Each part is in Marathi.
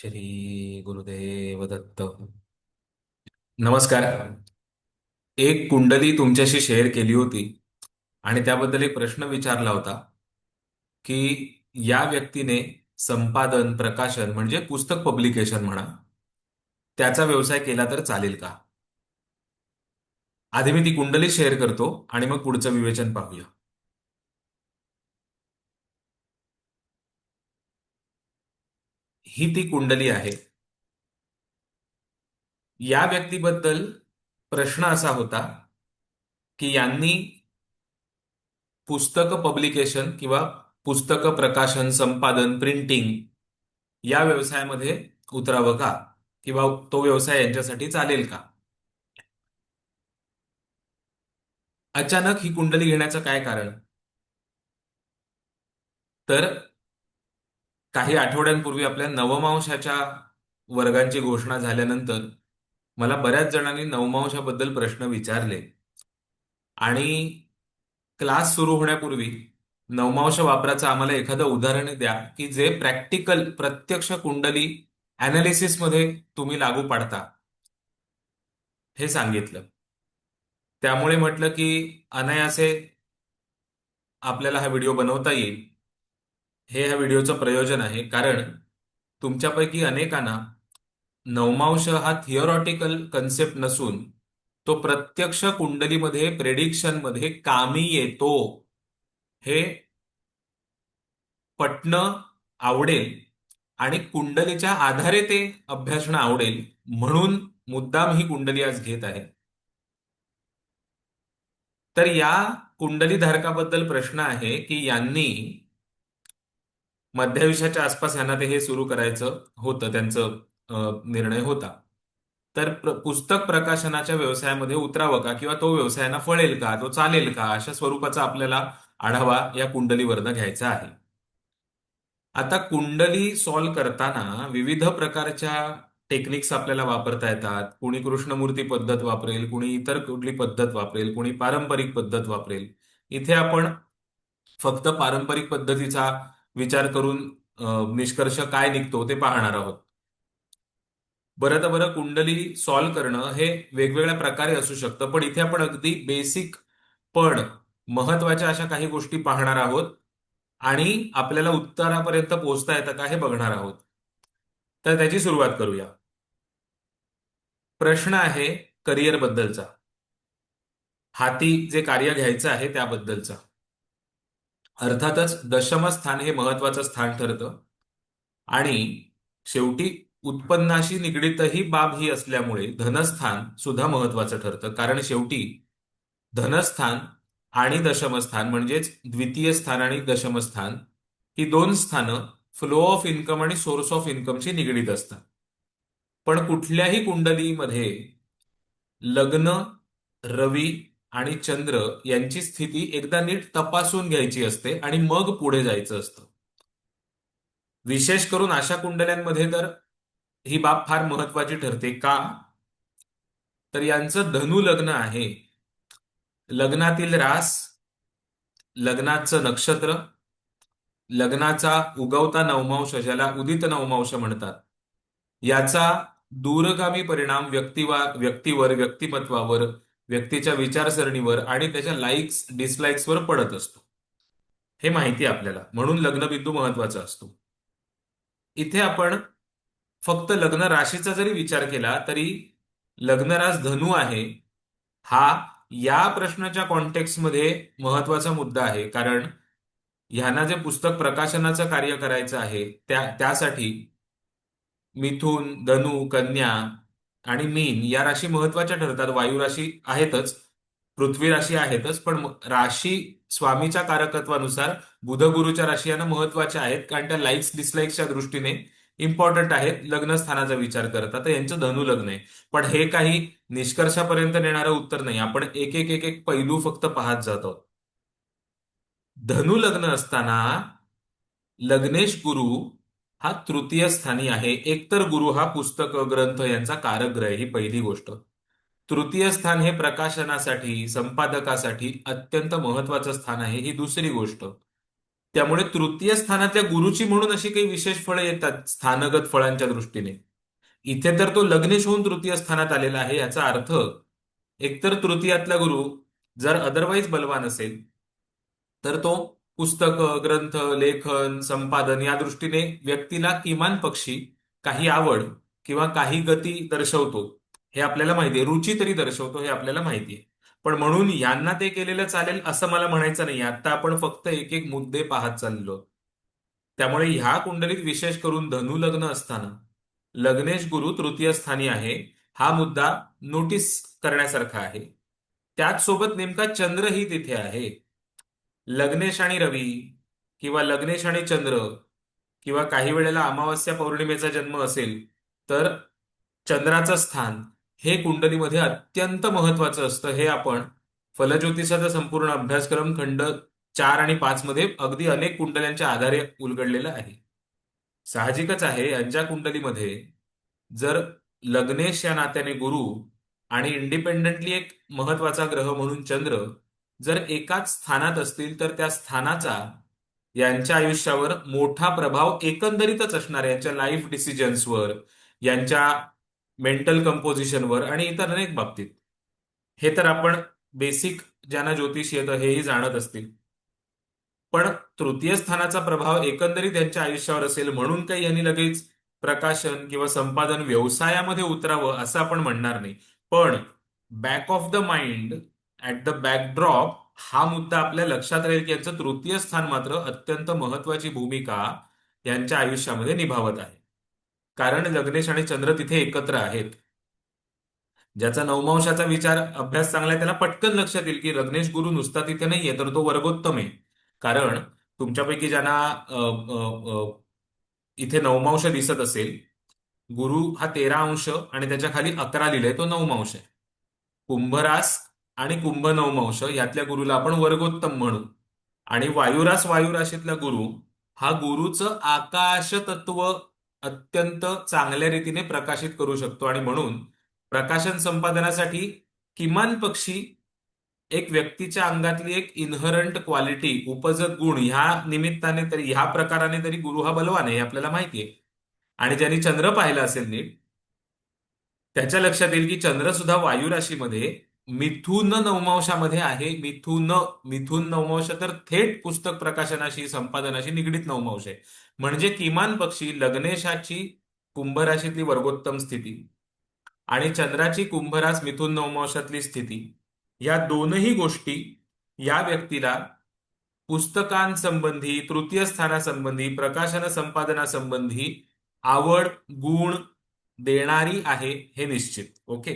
श्री गुरुदेव दत्त. नमस्कार. एक कुंडली तुमच्याशी शेअर केली होती आणि त्याबद्दल एक प्रश्न विचारला होता की या व्यक्तीने संपादन प्रकाशन म्हणजे पुस्तक पब्लिकेशन म्हणा त्याचा व्यवसाय केला तर चालेल का. आधी मी ती कुंडली शेअर करतो आणि मग पुढचं विवेचन पाहूया. ही ती कुंडली आहे. या व्यक्तीबद्दल प्रश्न असा होता की यांनी पुस्तक पब्लिकेशन किंवा पुस्तक प्रकाशन संपादन प्रिंटिंग या व्यवसायामध्ये उतरावं का किंवा तो व्यवसाय यांच्यासाठी चालेल का. अचानक ही कुंडली घेण्याचं काय कारण. तर काही आठवड्यांपूर्वी आपल्या नवमांशाच्या वर्गांची घोषणा झाल्यानंतर मला बऱ्याच जणांनी नवमांशाबद्दल प्रश्न विचारले आणि क्लास सुरू होण्यापूर्वी नवमांश वापराचं आम्हाला एखादं उदाहरण द्या की जे प्रॅक्टिकल प्रत्यक्ष कुंडली अनालिसिस मध्ये तुम्ही लागू पाडता हे सांगितलं. त्यामुळे म्हटलं की अनायासे आपल्याला हा व्हिडिओ बनवता येईल. हे ह्या व्हिडिओचं प्रयोजन आहे कारण तुमच्यापैकी अनेकांना नवमांश हा थिओरॉटिकल कन्सेप्ट नसून तो प्रत्यक्ष कुंडलीमध्ये प्रेडिक्शन मध्ये कामी येतो हे पटणं आवडेल आणि कुंडलीच्या आधारे ते अभ्यासणं आवडेल म्हणून मुद्दाम ही कुंडली आज घेत आहे. तर या कुंडली धारकाबद्दल प्रश्न आहे की यांनी मध्यायुष्याच्या आसपास यांना ते हे सुरू करायचं होतं त्यांचं निर्णय होता. तर पुस्तक प्रकाशनाच्या व्यवसायामध्ये उतरावं का किंवा तो व्यवसायांना फळेल का तो चालेल का अशा स्वरूपाचा आपल्याला आढावा या कुंडलीवरनं घ्यायचा आहे. आता कुंडली सॉल्व करताना विविध प्रकारच्या टेक्निक्स आपल्याला वापरता येतात. कुणी कृष्णमूर्ती पद्धत वापरेल, कुणी इतर कुठली पद्धत वापरेल, कुणी पारंपरिक पद्धत वापरेल. इथे आपण फक्त पारंपरिक पद्धतीचा विचार करून निष्कर्ष काय निघतो ते पाहणार आहोत. बरं तर बरं कुंडली सॉल्व करणं हे वेगवेगळ्या प्रकारे असू शकतं पण इथे आपण अगदी बेसिक पण महत्वाच्या अशा काही गोष्टी पाहणार आहोत आणि आपल्याला उत्तरापर्यंत पोहोचता येतं का हे बघणार आहोत. तर त्याची सुरुवात करूया. प्रश्न आहे करिअर बद्दलचा. हाती जे कार्य घ्यायचं आहे त्याबद्दलचा. अर्थातच दशमस्थान हे महत्वाचं स्थान ठरतं आणि शेवटी उत्पन्नाशी निगडीतही बाब ही असल्यामुळे धनस्थान सुद्धा महत्वाचं ठरतं कारण शेवटी धनस्थान आणि दशमस्थान म्हणजेच द्वितीय स्थान आणि दशमस्थान ही दोन स्थानं फ्लो ऑफ इन्कम आणि सोर्स ऑफ इन्कमशी निगडीत असतात. पण कुठल्याही कुंडलीमध्ये लग्न रवी आणि चंद्र यांची स्थिती एकदा नीट तपासून घ्यायची असते आणि मग पुढे जायचं असतं. विशेष करून अशा कुंडल्यांमध्ये तर ही बाब फार महत्वाची ठरते का तर यांचं धनु लग्न आहे. लग्नातील रास लग्नाचं नक्षत्र लग्नाचा उगवता नवमांश ज्याला उदित नवमांश म्हणतात याचा दूरगामी परिणाम व्यक्तीवर व्यक्तिमत्वावर व्यक्तीच्या विचारसरणीवर आणि त्याच्या लाईक्स डिसलाईक्सवर पडत असतो. हे माहिती आहे आपल्याला म्हणून लग्नबिंदू महत्वाचा असतो. इथे आपण फक्त लग्न राशीचा जरी विचार केला तरी लग्नरास धनु आहे हा या प्रश्नाच्या कॉन्टेक्स्टमध्ये महत्वाचा मुद्दा आहे कारण ह्यांना जे पुस्तक प्रकाशनाचं कार्य करायचं आहे त्यासाठी मिथुन धनु कन्या आणि मीन या राशी महत्वाच्या ठरतात. वायू राशी आहेतच पृथ्वी राशी आहेतच पण राशी स्वामीच्या कारकत्वानुसार बुध गुरुच्या राशी यांना महत्वाच्या आहेत कारण त्या लाईक्स डिसलाईक्सच्या दृष्टीने इम्पॉर्टंट आहेत. लग्न स्थानाचा विचार करता तर यांचं धनु लग्न आहे. पण हे काही निष्कर्षापर्यंत नेणारं उत्तर नाही. आपण एक एक एक एक पैलू फक्त पाहत जातो. धनु लग्न असताना लग्नेश गुरु हा तृतीय स्थानी आहे. एकतर गुरु हा पुस्तक ग्रंथ यांचा कारक ग्रह ही पहिली गोष्ट. तृतीय स्थान हे प्रकाशनासाठी संपादकासाठी अत्यंत महत्वाचं स्थान आहे ही दुसरी गोष्ट. त्यामुळे तृतीय स्थानातल्या गुरुची म्हणून अशी काही विशेष फळं येतात स्थानगत फळांच्या दृष्टीने. इथे तर तो लग्नेश होऊन तृतीय स्थानात आलेला आहे. याचा अर्थ एकतर तृतीयातला गुरु जर अदरवाईज बलवान असेल तर तो पुस्तकं, ग्रंथ, लेखन, संपादन या दृष्टीने व्यक्तीला किमान पक्षी काही आवड किंवा काही गती दर्शवतो. हे आपल्याला माहिती आहे. रुची तरी दर्शवतो हे आपल्याला माहिती आहे. पण म्हणून यांना ते केलेलं चालेल असं मला म्हणायचं नाही. आता आपण फक्त एक एक मुद्दे पाहत चाललो. त्यामुळे ह्या कुंडलीत विशेष करून धनु लग्न असताना लग्नेश गुरु तृतीय स्थानी आहे, हा मुद्दा नोटीस करण्यासारखा आहे. त्याच सोबत नेमका चंद्रही तिथे आहे. लग्नेश आणि रवी किंवा लग्नेश आणि चंद्र किंवा काही वेळेला अमावस्या पौर्णिमेचा जन्म असेल तर चंद्राचं स्थान हे कुंडलीमध्ये अत्यंत महत्वाचं असतं. हे आपण फलज्योतिषाचा संपूर्ण अभ्यासक्रम खंड 4 आणि 5 मध्ये अगदी अनेक कुंडल्यांच्या आधारे उलगडलेलं आहे. साहजिकच आहे यांच्या कुंडलीमध्ये जर लग्नेश या नात्याने गुरु आणि इंडिपेंडेंटली एक महत्वाचा ग्रह म्हणून चंद्र जर एकाच स्थानात असतील तर त्या स्थानाचा यांच्या आयुष्यावर मोठा प्रभाव एकंदरीतच असणार आहे. यांच्या लाईफ डिसिजन्सवर, यांच्या मेंटल कंपोजिशनवर आणि इतर अनेक बाबतीत. हे तर आपण बेसिक ज्यांना ज्योतिष येतं हेही जाणत असतील. पण तृतीय स्थानाचा प्रभाव एकंदरीत त्यांच्या आयुष्यावर असेल म्हणून काही यांनी लगेच प्रकाशन किंवा संपादन व्यवसायामध्ये उतरावं असं आपण म्हणणार नाही. पण back of the mind, at the backdrop हा मुद्दा आपल्या लक्षात राहील की यांचं तृतीय स्थान मात्र अत्यंत महत्वाची भूमिका यांच्या आयुष्यामध्ये निभावत आहे. कारण लग्नेश आणि चंद्र तिथे एकत्र आहेत. ज्याचा नवमांशाचा विचार अभ्यास चांगला आहे त्याला पटकन लक्षात येईल की लग्नेश गुरु नुसता तिथे नाहीये तर तो वर्गोत्तम आहे. कारण तुमच्यापैकी ज्यांना इथे नवमांश दिसत असेल, गुरु हा 13 अंश आणि त्याच्या खाली 11 लिहिलंय, तो नवमांश आहे. कुंभरास आणि कुंभ नवमांश यातल्या गुरुला आपण वर्गोत्तम म्हणू. आणि वायुरास वायू राशीतला गुरु हा गुरुचं आकाश तत्व अत्यंत चांगल्या रीतीने प्रकाशित करू शकतो. आणि म्हणून प्रकाशन संपादनासाठी किमान पक्षी एक व्यक्तीच्या अंगातली एक इन्हरंट क्वालिटी, उपजत गुण ह्या निमित्ताने तरी, ह्या प्रकाराने तरी गुरु हा बलवान आहे हे आपल्याला माहिती आहे. आणि ज्यांनी चंद्र पाहिला असेल नीट त्याच्या लक्षात येईल की चंद्र सुद्धा वायू राशीमध्ये मिथुन नवमांशामध्ये आहे. मिथुन नवमांश तर थेट पुस्तक प्रकाशनाशी, संपादनाशी निगडीत नवमांश आहे. म्हणजे किमान पक्षी लग्नेशाची कुंभ राशीतली वर्गोत्तम स्थिती आणि चंद्राची कुंभरास मिथुन नवमांशातली स्थिती, या दोनही गोष्टी या व्यक्तीला पुस्तकांसंबंधी, तृतीय स्थानासंबंधी, प्रकाशन संपादनासंबंधी आवड, गुण देणारी आहे हे निश्चित. ओके.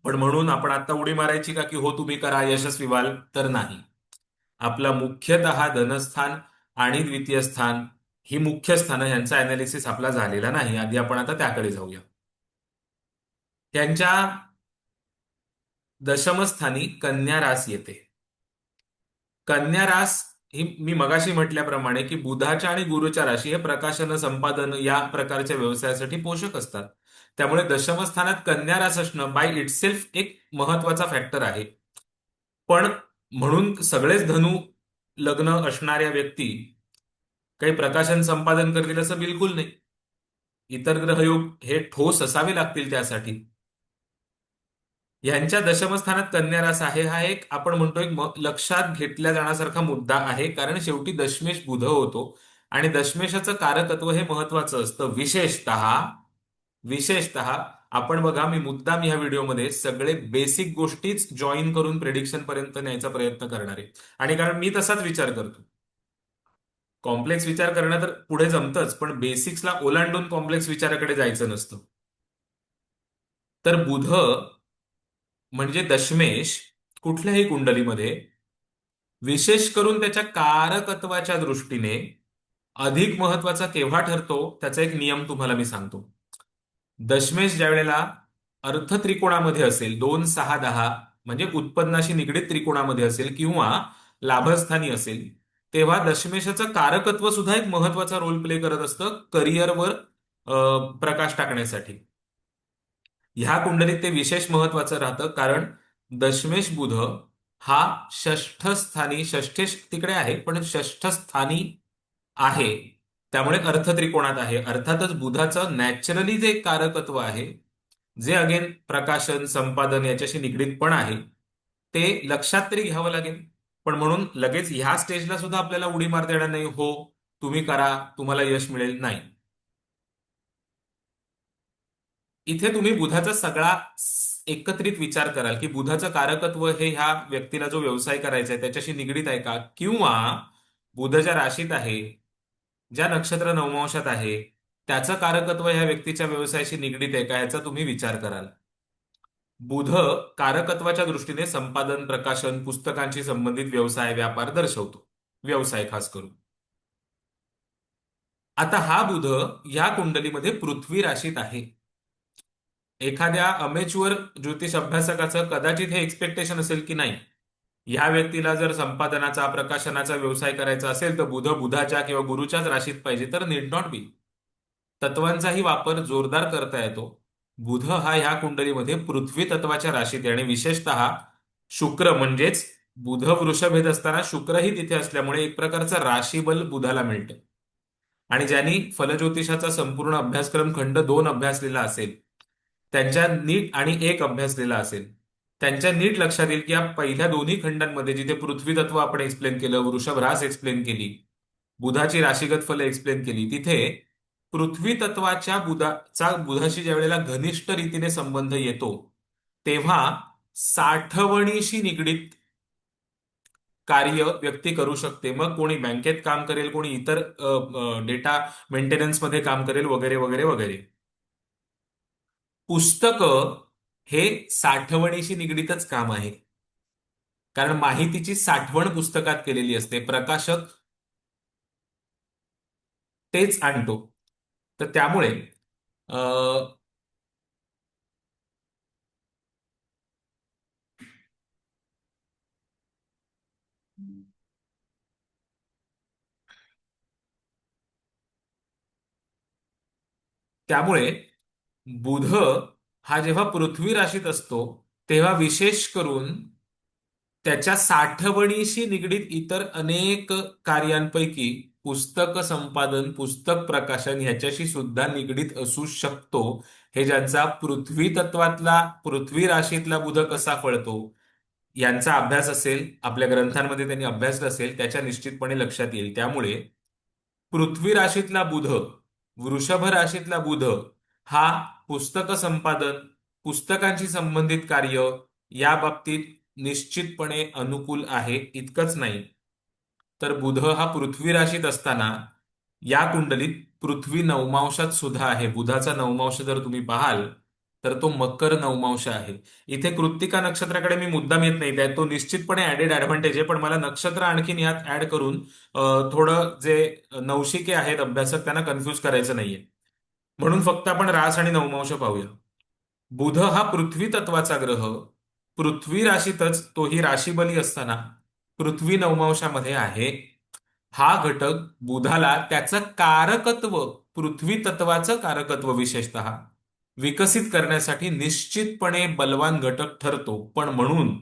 पण म्हणून आपण आता उडी मारायची का की हो तुम्ही करा यशस्वी व्हाल, तर नाही. आपला मुख्यतः धनस्थान आणि द्वितीय स्थान ही मुख्य स्थानं यांचा अनालिसिस आपला झालेला नाही. आधी आपण आता त्याकडे जाऊया. त्यांच्या दशमस्थानी कन्या रास येते. कन्या रास ही मी मगाशी म्हटल्याप्रमाणे की बुधाच्या आणि गुरुच्या राशी हे प्रकाशन, संपादन या प्रकारच्या व्यवसायासाठी पोषक असतात. त्यामुळे दशमस्थानात कन्या रास असणं बाय इटसेल्फ एक महत्वाचा फॅक्टर आहे. पण म्हणून सगळेच धनु लग्न असणाऱ्या व्यक्ती काही प्रकाशन संपादन करतील असं बिलकुल नाही. इतर ग्रहयोग हे ठोस असावे लागतील त्यासाठी. यांच्या दशमस्थानात कन्या रास आहे हा एक आपण म्हणतो एक लक्षात घेतल्या जाण्यासारखा मुद्दा आहे. कारण शेवटी दशमेश बुध होतो आणि दशमेशाचं कारकत्व हे महत्वाचं असतं. विशेषतः आपण बघा, मी मुद्दाम ह्या व्हिडिओमध्ये सगळे बेसिक गोष्टीच जॉईन करून प्रेडिक्शन पर्यंत न्यायचा प्रयत्न करणार आहे. आणि कारण मी तसाच विचार करतो. कॉम्प्लेक्स विचार करणं तर पुढे जमतंच, पण बेसिक्सला ओलांडून कॉम्प्लेक्स विचाराकडे जायचं नसतं. तर बुध म्हणजे दशमेश कुठल्याही कुंडलीमध्ये विशेष करून त्याच्या कारकत्वाच्या दृष्टीने अधिक महत्वाचा केव्हा ठरतो त्याचा एक नियम तुम्हाला मी सांगतो. दशमेश ज्या वेळेला अर्थ त्रिकोणामध्ये असेल, 2, 6, 10 म्हणजे उत्पन्नाशी निगडीत त्रिकोणामध्ये असेल किंवा लाभस्थानी असेल, तेव्हा दशमेशाचं कारकत्व सुद्धा एक महत्वाचा रोल प्ले करत असतं करिअरवर प्रकाश टाकण्यासाठी. ह्या कुंडलीत ते विशेष महत्वाचं राहतं कारण दशमेश बुध हा षष्ठ स्थानी, षष्ठे तिकडे आहे पण षष्ठ स्थानी आहे. त्यामुळे अर्थ त्रिकोणात आहे. अर्थातच बुधाचं नॅचरली जे कारकत्व आहे, जे अगेन प्रकाशन संपादन याच्याशी निगडीत पण आहे, ते लक्षात तरी घ्यावं लागेल. पण म्हणून लगेच ह्या स्टेजला सुद्धा आपल्याला उडी मारता येणार नाही, हो तुम्ही करा तुम्हाला यश मिळेल, नाही. इथे तुम्ही बुधाचा सगळा एकत्रित विचार कराल की बुधाचं कारकत्व हे ह्या व्यक्तीला जो व्यवसाय करायचा आहे त्याच्याशी निगडीत आहे का, किंवा बुध ज्या राशीत आहे, ज्या नक्षत्र नवमांशात आहे, त्याचं कारकत्व ह्या व्यक्तीच्या व्यवसायाशी निगडीत आहे का, ह्याचा तुम्ही विचार कराल. बुध कारकत्वाच्या दृष्टीने संपादन, प्रकाशन, पुस्तकांशी संबंधित व्यवसाय व्यापार दर्शवतो, व्यवसाय खास करून. आता हा बुध या कुंडलीमध्ये पृथ्वी राशीत आहे. एखाद्या अमेच्युअर ज्योतिष अभ्यासकाचं कदाचित हे एक्सपेक्टेशन असेल की नाही, ह्या व्यक्तीला जर संपादनाचा प्रकाशनाचा व्यवसाय करायचा असेल तर बुध बुधाच्या किंवा गुरुच्याच राशीत पाहिजे, तर नीड नॉट बी. तत्वांचाही वापर जोरदार करता येतो. बुध हा ह्या कुंडलीमध्ये पृथ्वी तत्वाच्या राशीत आहे आणि विशेषतः शुक्र म्हणजेच बुध वृषभेत असताना शुक्रही तिथे असल्यामुळे एक प्रकारचं राशीबल बुधाला मिळतं. आणि ज्यांनी फलज्योतिषाचा संपूर्ण अभ्यासक्रम खंड 2 अभ्यासलेला असेल, त्यांच्या नीट आणि 1 अभ्यासलेला असेल, त्यांच्या नीट लक्षात येईल की या पहिल्या दोन्ही खंडांमध्ये जिथे पृथ्वी तत्व आपण एक्सप्लेन केलं, वृषभ रास एक्सप्लेन केली, बुधाची राशीगत फलं एक्सप्लेन केली, तिथे पृथ्वी तत्वाच्या बुधाशी ज्या वेळेला घनिष्ठ रीतीने संबंध येतो, तेव्हा साठवणीशी निगडीत कार्य व्यक्ती करू शकते. मग कोणी बँकेत काम करेल, कोणी इतर डेटा मेंटेनन्समध्ये काम करेल, वगैरे वगैरे वगैरे. पुस्तकं हे साठवणीशी निगडीतच काम आहे. कारण माहितीची साठवण पुस्तकात केलेली असते. प्रकाशक तेच आणतो. तर त्यामुळे अ, त्यामुळे बुध हा जेव्हा पृथ्वी राशीत असतो, तेव्हा विशेष करून त्याच्या साठवणीशी निगडीत इतर अनेक कार्यांपैकी पुस्तक संपादन, पुस्तक प्रकाशन ह्याच्याशी सुद्धा निगडीत असू शकतो. हे ज्यांचा पृथ्वी तत्वातला, पृथ्वी राशीतला बुध कसा फळतो यांचा अभ्यास असेल, आपल्या ग्रंथांमध्ये त्यांनी अभ्यासलं असेल, त्याच्या निश्चितपणे लक्षात येईल. त्यामुळे पृथ्वी राशीतला बुध, वृषभ राशीतला बुध हा पुस्तक संपादन, पुस्तकांशी संबंधित कार्य या बाबतीत निश्चितपणे अनुकूल आहे. इतकंच नाही तर बुध हा पृथ्वी राशीत असताना या कुंडलीत पृथ्वी नवमांशात सुद्धा आहे. बुधाचा नवमांश जर तुम्ही पाहाल तर तो मकर नवमांश आहे. इथे कृत्तिका नक्षत्राकडे मी मुद्दाम येत नाही, तो निश्चितपणे ऍडेड ऍडव्हान्टेज आहे, पण मला नक्षत्र आणखीन यात ऍड करून थोडं जे नवशिके आहेत अभ्यासक त्यांना कन्फ्यूज करायचं नाहीये. म्हणून फक्त आपण रास आणि नवमांश पाहूया. बुध हा पृथ्वी तत्वाचा ग्रह, पृथ्वी राशीतच तोही राशीबली असताना पृथ्वी नवमांशामध्ये आहे. हा घटक बुधाला त्याचं कारकत्व, पृथ्वी तत्वाचं कारकत्व विशेषतः विकसित करण्यासाठी निश्चितपणे बलवान घटक ठरतो. पण म्हणून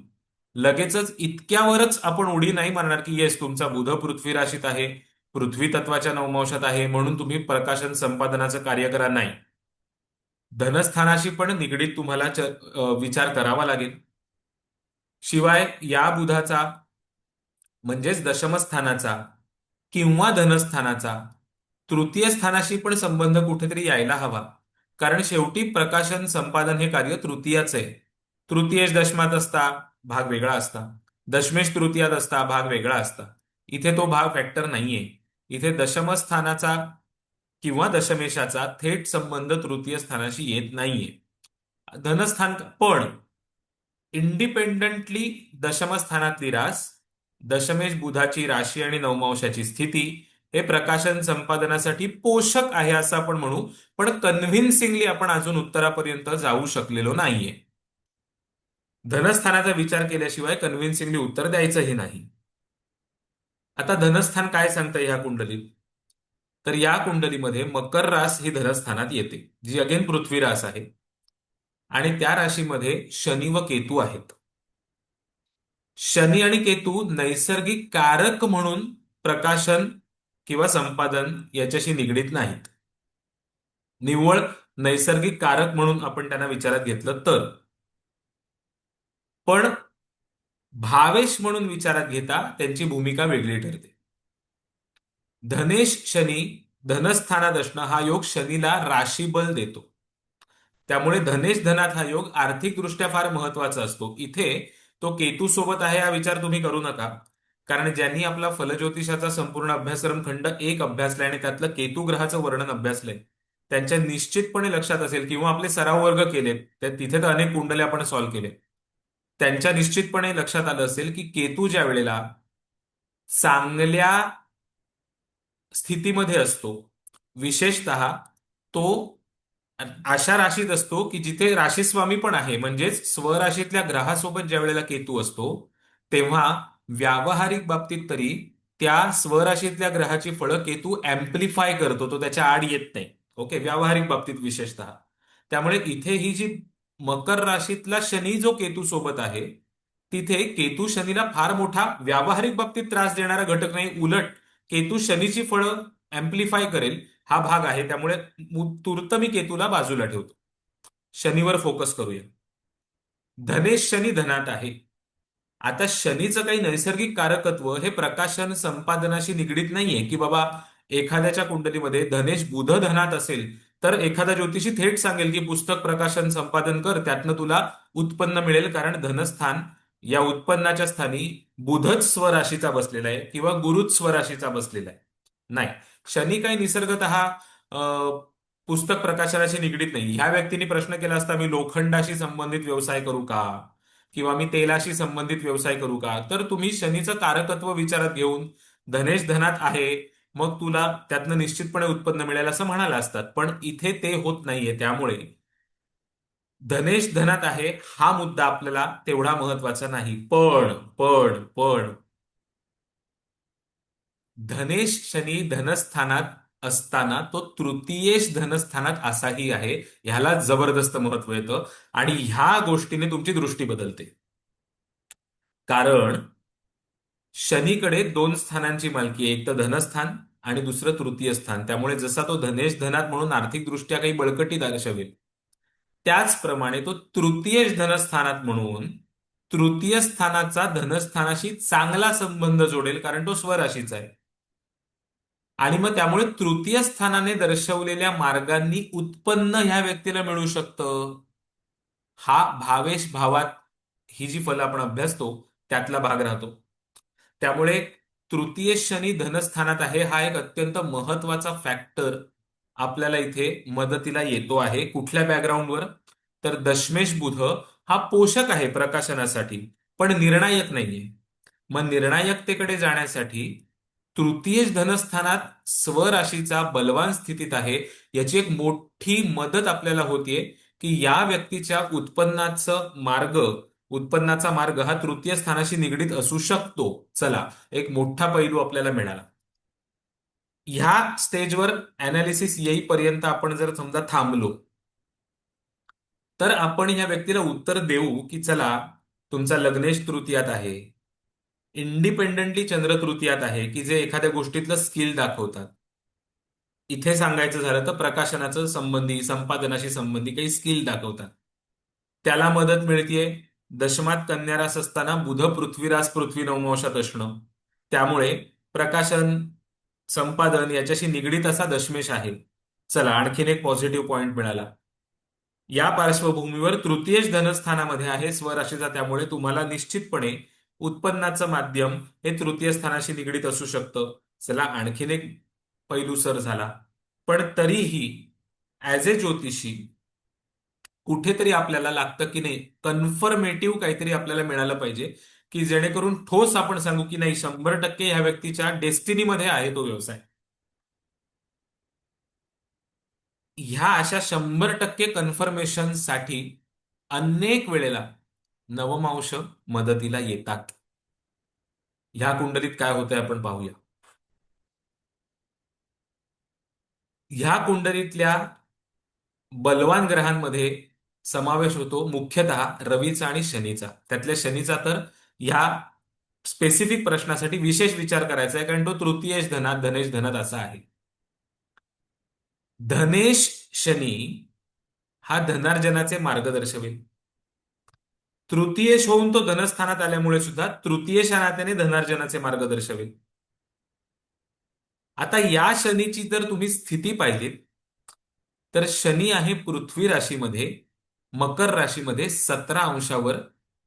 लगेचच इतक्यावरच आपण उडी नाही मारणार की येस तुमचा बुध पृथ्वी राशीत आहे, पृथ्वी तत्वाच्या नवमांशात आहे म्हणून तुम्ही प्रकाशन संपादनाचं कार्य करा, नाही. धनस्थानाशी पण निगडीत तुम्हाला विचार करावा लागेल. शिवाय या बुधाचा म्हणजेच दशमस्थानाचा किंवा धनस्थानाचा तृतीय स्थानाशी पण संबंध कुठेतरी यायला हवा. कारण शेवटी प्रकाशन संपादन हे कार्य तृतीयाच आहे. तृतीयेश दशमात असता भाग वेगळा असता, दशमेश तृतीयात असता भाग वेगळा असता. इथे तो भाग फॅक्टर नाहीये. इथे दशमस्थानाचा किंवा दशमेशाचा थेट संबंध तृतीय स्थानाशी येत नाहीये. धनस्थान पण इंडिपेंडंटली दशमस्थानातली रास, दशमेश बुधाची राशी आणि नवमांशाची स्थिती हे प्रकाशन संपादनासाठी पोषक आहे असं आपण म्हणू. पण कन्व्हिन्सिंगली आपण अजून उत्तरापर्यंत जाऊ शकलेलो नाहीये. धनस्थानाचा विचार केल्याशिवाय कन्व्हिन्सिंगली उत्तर द्यायचंही नाही. आता धनस्थान काय सांगतं ह्या कुंडलीत, तर या कुंडलीमध्ये मकर रास ही धनस्थानात येते, जी अगेन पृथ्वी रास आहे. आणि त्या राशीमध्ये शनी व केतू आहेत. शनी आणि केतू नैसर्गिक कारक म्हणून प्रकाशन किंवा संपादन याच्याशी निगडीत नाहीत. निव्वळ नैसर्गिक कारक म्हणून आपण त्यांना विचारात घेतलं तर. पण भावेश म्हणून विचारात घेता त्यांची भूमिका वेगळी ठरते. धनेश शनी धनस्थानात असणं हा योग शनीला राशीबल देतो. त्यामुळे धनेश धनात हा योग आर्थिकदृष्ट्या फार महत्वाचा असतो. इथे तो केतू सोबत आहे हा विचार तुम्ही करू नका. कारण ज्यांनी आपला फलज्योतिषाचा संपूर्ण अभ्यासक्रम खंड 1 अभ्यासलाय आणि त्यातलं केतू ग्रहाचं वर्णन अभ्यासलंय, त्यांच्या निश्चितपणे लक्षात असेल किंवा आपले सराव वर्ग केलेत, तिथे तर अनेक कुंडले आपण सॉल्व्ह केले. त्यांच्या निश्चितपणे लक्षात आलं असेल की केतू ज्या वेळेला चांगल्या स्थितीमध्ये असतो, विशेषतः तो अशा राशीत असतो की जिथे राशीस्वामी पण आहे, म्हणजेच स्वराशीतल्या ग्रहासोबत ज्या वेळेला केतू असतो, तेव्हा व्यावहारिक बाबतीत तरी त्या स्वराशीतल्या ग्रहाची फळं केतू अँप्लिफाय करतो, तो त्याच्या आड येत नाही. ओके, व्यावहारिक बाबतीत विशेषतः. त्यामुळे इथे ही जी मकर राशीतला शनी जो केतू सोबत आहे, तिथे केतू शनीला फार मोठा व्यावहारिक बाबतीत त्रास देणारा घटक नाही. उलट केतू शनीची फळं अँप्लिफाय करेल हा भाग आहे. त्यामुळे तूर्त मी केतूला बाजूला ठेवतो. शनीवर फोकस करूया. धनेश शनी धनात आहे. आता शनीचं काही नैसर्गिक कारकत्व हे प्रकाशन संपादनाशी निगडीत नाहीये की बाबा एखाद्याच्या कुंडलीमध्ये धनेश बुध धनात असेल तर एखादा ज्योतिषी थेट सांगेल की पुस्तक प्रकाशन संपादन कर, त्यातनं तुला उत्पन्न मिळेल, कारण धनस्थान या उत्पन्नाच्या स्थानी बुधच स्वराशीचा बसलेला आहे किंवा गुरुच स्वराशीचा बसलेला आहे. नाही, शनी काही निसर्गतः पुस्तक प्रकाशनाशी निगडीत नाही. ह्या व्यक्तीने प्रश्न केला असता, मी लोखंडाशी संबंधित व्यवसाय करू का किंवा मी तेलाशी संबंधित व्यवसाय करू का, तर तुम्ही शनीचं कारकत्व विचारात घेऊन धनेश धनात आहे, मग तुला त्यातनं निश्चितपणे उत्पन्न मिळेल असं म्हणाला असतात. पण इथे ते होत नाहीये. त्यामुळे धनेश धनात आहे हा मुद्दा आपल्याला तेवढा महत्वाचा नाही. पण धनेश शनी धनस्थानात असताना तो तृतीयेश धनस्थानात असाही आहे. ह्याला जबरदस्त महत्व येतं आणि ह्या गोष्टीने तुमची दृष्टी बदलते. कारण शनीकडे 2 स्थानांची मालकी आहे, एक तर धनस्थान आणि दुसरं तृतीय स्थान. त्यामुळे जसा तो धनेश धनात म्हणून आर्थिकदृष्ट्या काही बळकटी दर्शवेल, त्याचप्रमाणे तो तृतीय धनस्थानात म्हणून तृतीय स्थानाचा धनस्थानाशी चांगला संबंध जोडेल, कारण तो स्वराशीचा आहे. आणि मग त्यामुळे तृतीय स्थानाने दर्शवलेल्या मार्गांनी उत्पन्न ह्या व्यक्तीला मिळू शकतं. हा भावेश भावात ही जी फलं आपण अभ्यासतो त्यातला भाग राहतो. त्यामुळे तृतीय शनी धनस्थानात आहे हा एक अत्यंत महत्वाचा फॅक्टर आपल्याला इथे मदतीला येतो आहे. कुठल्या बॅकग्राऊंडवर? तर दशमेश बुध हा पोषक आहे प्रकाशनासाठी, पण निर्णायक नाहीये. मग निर्णायकतेकडे जाण्यासाठी तृतीय धनस्थानात स्वराशीचा बलवान स्थितीत आहे, याची एक मोठी मदत आपल्याला होतीये की या व्यक्तीच्या उत्पन्नाचा मार्ग हा तृतीय स्थानाशी निगडीत असू शकतो. चला, एक मोठा पैलू आपल्याला मिळाला. ह्या स्टेजवर अनालिसिस येईपर्यंत आपण जर समजा थांबलो, तर आपण ह्या व्यक्तीला उत्तर देऊ की चला, तुमचा लग्नेश तृतीयात आहे, इंडिपेंडेंटली चंद्र तृतीयात आहे, की जे एखाद्या गोष्टीतलं स्किल दाखवतात. इथे सांगायचं झालं तर प्रकाशनाचं संबंधी, संपादनाशी संबंधी काही स्किल दाखवतात. त्याला मदत मिळतीये दशमात कन्या रास असताना बुध पृथ्वीरास पृथ्वी नवमांशात असणं. त्यामुळे प्रकाशन, संपादन याच्याशी निगडीत असा दशमेश आहे. चला, आणखीन एक पॉझिटिव्ह पॉइंट मिळाला. या पार्श्वभूमीवर तृतीयेश धनस्थानामध्ये आहे स्वराशीचा, त्यामुळे तुम्हाला निश्चितपणे उत्पन्नाचं माध्यम हे तृतीय स्थानाशी निगडीत असू शकतं. चला, आणखीन एक पैलू सर झाला. पण तरीही ऍज ए ज्योतिषी कुठेतरी आपल्याला लागतं की नाही, कन्फर्मेटिव्ह काहीतरी आपल्याला मिळालं पाहिजे की जेणेकरून ठोस आपण सांगू की नाही 100% ह्या व्यक्तीच्या डेस्टिनीमध्ये आहे तो व्यवसाय. ह्या अशा 100% कन्फर्मेशनसाठी अनेक वेळेला नवमांश मदतीला येतात. ह्या कुंडलीत काय होतंय आपण पाहूया. ह्या कुंडलीतल्या बलवान ग्रहांमध्ये समावेश होतो मुख्यतः रवीचा आणि शनीचा. त्यातल्या शनीचा तर ह्या स्पेसिफिक प्रश्नासाठी विशेष विचार करायचा आहे, कारण तो तृतीयेश धनात धनेश धनात असा आहे. धनेश शनी हा धनार्जनाचे मार्ग दर्शवेल. तृतीयेश होऊन तो धनस्थानात आल्यामुळे सुद्धा तृतीयेशा नात्याने धनार्जनाचे मार्ग दर्शवेल. आता या शनीची जर तुम्ही स्थिती पाहिलीत तर शनी आहे पृथ्वी राशीमध्ये, मकर राशीमध्ये 17 अंशावर.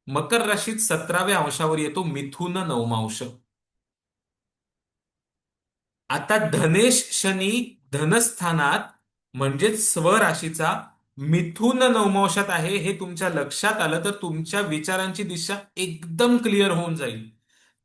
मकर राशीत 17व्या अंशावर येतो मिथुन नवमांश. आता धनेश शनी धनस्थानात म्हणजेच स्वराशीचा मिथुन नवमांशात आहे, हे तुमच्या लक्षात आलं तर तुमच्या विचारांची दिशा एकदम क्लिअर होऊन जाईल.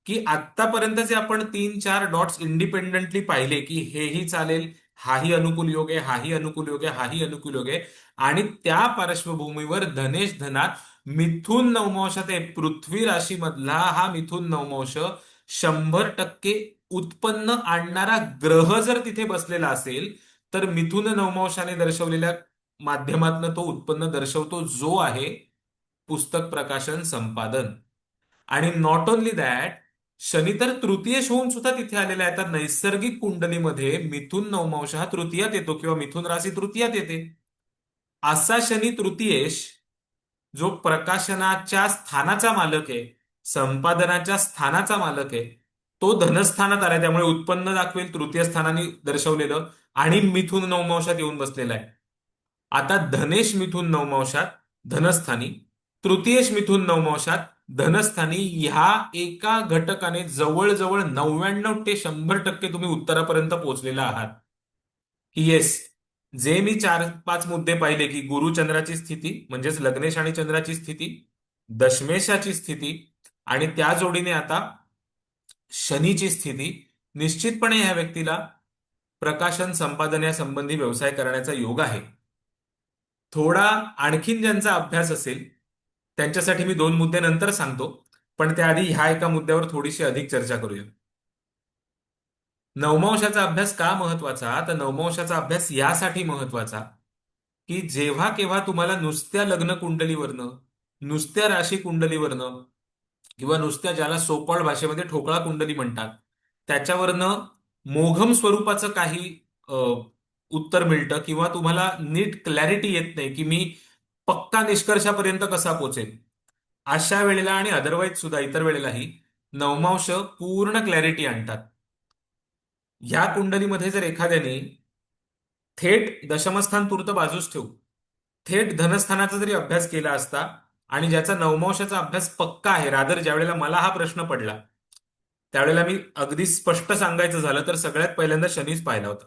की आतापर्यंत जे आपण 3-4 डॉट्स इंडिपेंडेंटली पाहिले की हेही चालेल, हाही अनुकूल योग आहे, हाही अनुकूल योग आहे, हाही अनुकूल योग आहे, आणि त्या पार्श्वभूमीवर धनेश धनात मिथुन नवमांशात आहे. पृथ्वी राशीमधला हा मिथुन नवमांश 100% उत्पन्न आणणारा ग्रह जर तिथे बसलेला असेल तर मिथुन नवमांशाने दर्शवलेल्या माध्यमातून तो उत्पन्न दर्शवतो, जो आहे पुस्तक प्रकाशन संपादन. आणि नॉट ओनली दॅट, शनी तर तृतीयेश होऊन सुद्धा तिथे आलेला आहे. तर नैसर्गिक कुंडलीमध्ये मिथुन नवमांश हा तृतीयात येतो किंवा मिथुन राशी तृतीयात येते. असा शनी तृतीयेश जो प्रकाशनाच्या स्थानाचा मालक आहे, संपादनाच्या स्थानाचा मालक आहे, तो धनस्थानात आलाय, त्यामुळे उत्पन्न दाखवेल तृतीय स्थानाने दर्शवलेलं, आणि मिथुन नवमांशात येऊन बसलेला आहे. आता धनेश मिथुन नवमांशात धनस्थानी, तृतीयेश मिथुन नवमांशात धनस्थानी, ह्या एका घटकाने जवळजवळ 99 ते 100% तुम्ही उत्तरापर्यंत पोहोचलेला आहात. की येस, जे मी 4-5 मुद्दे पाहिले की गुरुचंद्राची स्थिती म्हणजेच लग्नेश आणि चंद्राची स्थिती, दशमेशाची स्थिती, आणि त्या जोडीने आता शनीची स्थिती, निश्चितपणे या व्यक्तीला प्रकाशन संपादन या संबंधी व्यवसाय करण्याचा योग आहे. थोडा आणखीन ज्यांचा अभ्यास असेल त्यांच्यासाठी मी 2 मुद्दे नंतर सांगतो, पण त्याआधी ह्या एका मुद्द्यावर थोडीशी अधिक चर्चा करूया. नवमांशाचा अभ्यास का महत्वाचा? तर नवमांशाचा अभ्यास यासाठी महत्वाचा की जेव्हा केव्हा तुम्हाला नुसत्या लग्न कुंडलीवरनं, नुसत्या राशी कुंडलीवरनं, किंवा नुसत्या ज्याला सोपळ भाषेमध्ये ठोकळा कुंडली म्हणतात त्याच्यावरनं मोघम स्वरूपाचं काही उत्तर मिळतं, किंवा तुम्हाला नीट क्लॅरिटी येत नाही की मी पक्का निष्कर्षापर्यंत कसा पोहोचेल, अशा वेळेला आणि अदरवाईज सुद्धा इतर वेळेलाही नवमांश पूर्ण क्लॅरिटी आणतात. ह्या कुंडलीमध्ये जर एखाद्याने थेट दशमस्थान तूर्त बाजूस ठेवू, थेट धनस्थानाचा जरी अभ्यास केला असता आणि ज्याचा नवमांशाचा अभ्यास पक्का आहे, रादर ज्या वेळेला मला हा प्रश्न पडला त्यावेळेला मी अगदी स्पष्ट सांगायचं झालं तर सगळ्यात पहिल्यांदा शनीच पाहिला होता.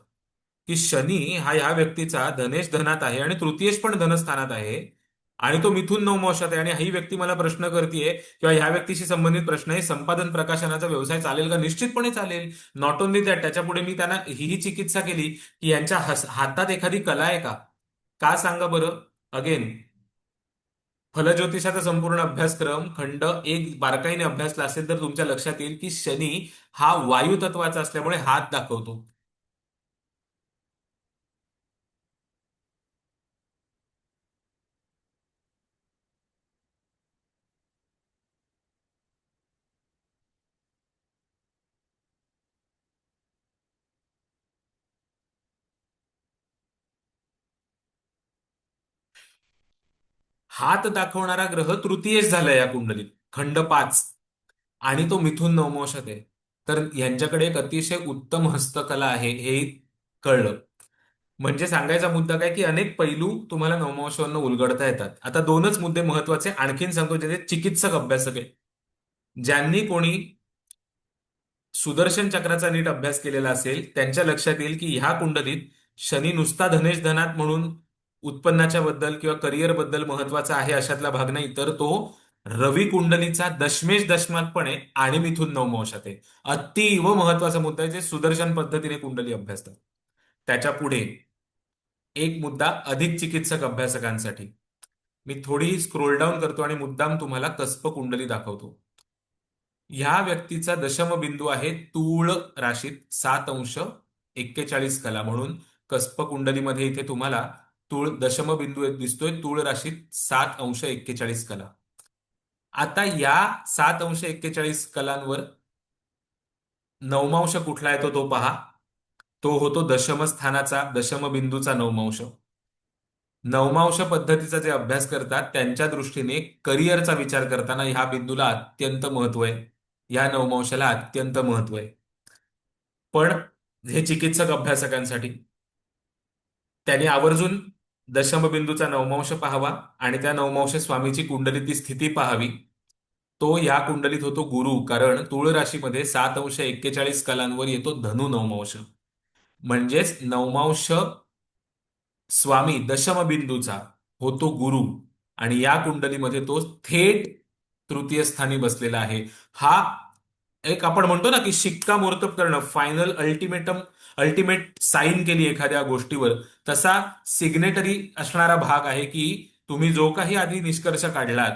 की शनी हा ह्या व्यक्तीचा धनेश धनात आहे आणि तृतीयेश पण धनस्थानात आहे, आणि तो मिथुन नवमांशात आहे, आणि ही व्यक्ती मला प्रश्न करतेय किंवा ह्या व्यक्तीशी संबंधित प्रश्न आहे, संपादन प्रकाशनाचा व्यवसाय चालेल का? निश्चितपणे चालेल. नॉट ओनली दॅट, त्याच्यापुढे मी त्यांना ही चिकित्सा केली की यांच्या हातात एखादी कला आहे का? का सांगा बरं. अगेन, फलज्योतिषाचा संपूर्ण अभ्यासक्रम खंड 1 बारकाईने अभ्यासला असेल तर तुमच्या लक्षात येईल की शनी हा वायू तत्वाचा असल्यामुळे हात दाखवतो. हात दाखवणारा ग्रह तृतीयेश झाला या कुंडलीत, खंड 5, आणि तो मिथुन नवमांशात आहे. तर यांच्याकडे एक अतिशय उत्तम हस्तकला आहे हे कळलं. म्हणजे सांगायचा मुद्दा काय की अनेक पैलू तुम्हाला नवमांशावरनं उलगडता येतात. आता 2च मुद्दे महत्वाचे आणखीन सांगतो, जे चिकित्सक अभ्यासक आहे, ज्यांनी कोणी सुदर्शन चक्राचा नीट अभ्यास केलेला असेल त्यांच्या लक्षात येईल की ह्या कुंडलीत शनी नुसता धनेश धनात म्हणून उत्पन्नाच्या बद्दल किंवा करिअर बद्दल महत्वाचा आहे अशातला भाग नाही, तर तो रवी कुंडलीचा दशमेश दशमात पण आहे आणि मिथुन नवमांशात आहे. अतिव महत्वाचा मुद्दा आहे जे सुदर्शन पद्धतीने कुंडली अभ्यासतात. त्याच्या पुढे एक मुद्दा अधिक चिकित्सक अभ्यासकांसाठी. मी थोडी स्क्रोल डाऊन करतो आणि मुद्दाम तुम्हाला कसप कुंडली दाखवतो. ह्या व्यक्तीचा दशम बिंदू आहे तूळ राशीत 7 अंश 41 कला म्हणून कसप कुंडलीमध्ये इथे तुम्हाला तूळ दशम बिंदू दिसतोय, तूळ राशीत 7 अंश 41 कला. आता या 7 अंश 41 कलांवर नवमांश कुठला येतो तो पहा. तो होतो दशमस्थानाचा, दशमबिंदूचा नवमांश. नवमांश पद्धतीचा जे अभ्यास करतात त्यांच्या दृष्टीने करिअरचा विचार करताना ह्या बिंदूला अत्यंत महत्व आहे. या नवमांशाला अत्यंत महत्व आहे. पण हे चिकित्सक अभ्यासकांसाठी त्यांनी आवर्जून दशमबिंदूचा नवमांश पाहावा आणि त्या नवमांश स्वामीची कुंडलीतली स्थिती पाहावी. तो या कुंडलीत होतो गुरु, कारण तुळ राशीमध्ये 7 अंश 41 कलांवर येतो धनु नवमांश. म्हणजेच नवमांश स्वामी दशमबिंदूचा होतो गुरु आणि या कुंडलीमध्ये तो थेट तृतीय स्थानी बसलेला आहे. हा एक आपण म्हणतो ना की शिक्कामोर्तब करणं, फायनल अल्टिमेट साईन केली एखाद्या गोष्टीवर, तसा सिग्नेटरी असणारा भाग आहे की तुम्ही जो काही आधी निष्कर्ष काढलात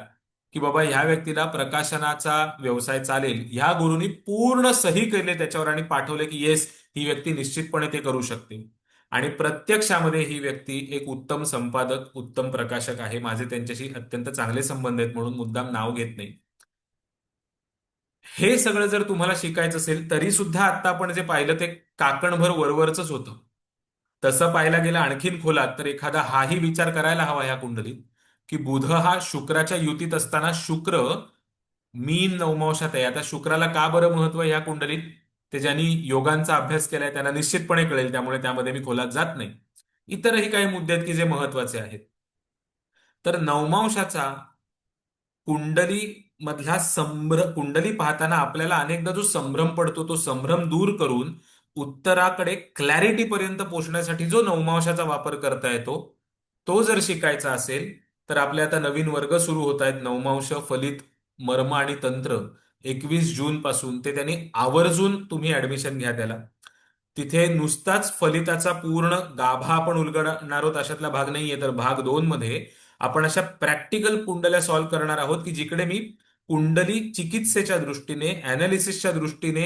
की बाबा ह्या व्यक्तीला प्रकाशनाचा व्यवसाय चालेल, ह्या गुरुनी पूर्ण सही केले त्याच्यावर आणि पाठवले की येस, ही व्यक्ती निश्चितपणे ते करू शकते. आणि प्रत्यक्षामध्ये ही व्यक्ती एक उत्तम संपादक, उत्तम प्रकाशक आहे. माझे त्यांच्याशी अत्यंत चांगले संबंध आहेत म्हणून मुद्दाम नाव घेत नाही. हे सगळं जर तुम्हाला शिकायचं असेल तरी सुद्धा आता आपण जे पाहिलं ते काकणभर वरवरच होतं. तसं पाहायला गेलं आणखीन खोलात तर एखादा हाही विचार करायला हवा ह्या कुंडलीत की बुध हा शुक्राच्या युतीत असताना शुक्र मीन नवमांशात आहे. आता शुक्राला का बरं महत्व आहे ह्या कुंडलीत, ते ज्यांनी योगांचा अभ्यास केलाय त्यांना निश्चितपणे कळेल, त्यामुळे त्यामध्ये मी खोलात जात नाही. इतरही काही मुद्दे आहेत की जे महत्वाचे आहेत. तर नवमांशाचा कुंडली मधला कुंडली पाहताना आपल्याला अनेकदा जो संभ्रम पडतो तो संभ्रम दूर करून उत्तराकडे क्लॅरिटी पर्यंत पोहोचण्यासाठी जो नवमांशाचा वापर करता येतो, तो जर शिकायचा असेल तर आपले आता नवीन वर्ग सुरू होत आहेत. नवमांश फलित मर्म आणि तंत्र 21 जून पासून ते त्यांनी आवर्जून तुम्ही ऍडमिशन घ्या त्याला. तिथे नुसताच फलिताचा पूर्ण गाभा आपण उलगडणार आहोत अशातला भाग नाहीये, तर भाग 2 मध्ये आपण अशा प्रॅक्टिकल कुंडल्या सॉल्व्ह करणार आहोत की जिकडे मी कुंडली चिकित्सेच्या दृष्टीने, अनालिसिसच्या दृष्टीने,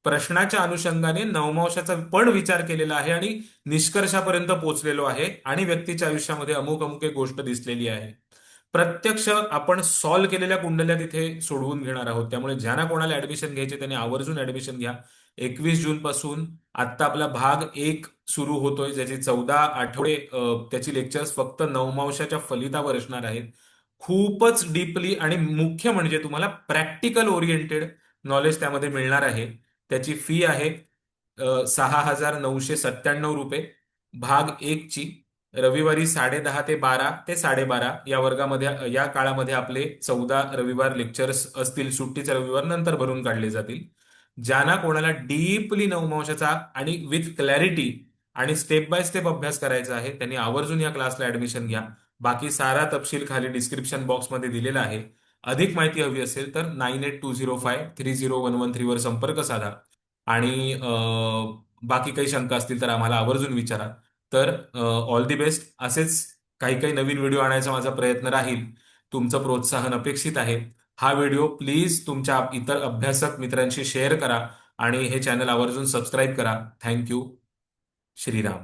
प्रश्नाच्या अनुषंगाने नवमांशाचा पण विचार केलेला आहे आणि निष्कर्षापर्यंत पोहोचलेलो आहे आणि व्यक्तीच्या आयुष्यामध्ये अमुक अमुक एक गोष्ट दिसलेली आहे. प्रत्यक्ष आपण सॉल्व्ह केलेल्या कुंडल्या तिथे सोडवून घेणार आहोत. त्यामुळे ज्यांना कोणाला ऍडमिशन घ्यायचे त्यांनी आवर्जून ऍडमिशन घ्या. 21 जून पासून आत्ता आपला भाग 1 सुरू होतोय, ज्याचे 14 आठवडे त्याची लेक्चर्स फक्त नवमांशाच्या फलितावर असणार आहेत. खूपच डीपली आणि मुख्य म्हणजे तुम्हाला प्रॅक्टिकल ओरिएंटेड नॉलेज त्यामध्ये मिळणार आहे. त्याची फी आहे 6,997 रुपये. भाग 1 ची रविवारी 10:30 ते 12 ते 12:30 या वर्गामध्ये, या काळामध्ये आपले 14 रविवार लेक्चर्स असतील. सुट्टीचे रविवार नंतर भरून काढले जातील. ज्यांना कोणाला डीपली नवमांशाचा आणि विथ क्लॅरिटी आणि स्टेप बाय स्टेप अभ्यास करायचा आहे त्यांनी आवर्जून या क्लासला ऍडमिशन घ्या. बाकी सारा तपशील खाली डिस्क्रिप्शन बॉक्समध्ये दिलेला आहे. अधिक माहिती हवी असेल तर 9820530113 वर संपर्क साधा आणि बाकी काही शंका असतील तर आम्हाला आवर्जून विचारा. तर ऑल दी बेस्ट. असेच काही काही नवीन व्हिडिओ आणायचा माझा प्रयत्न राहील. तुमचं प्रोत्साहन अपेक्षित आहे. हा व्हिडिओ प्लीज तुमच्या इतर अभ्यासक मित्रांशी शेअर करा आणि हे चॅनल आवर्जून सबस्क्राईब करा. थँक्यू. श्रीराम.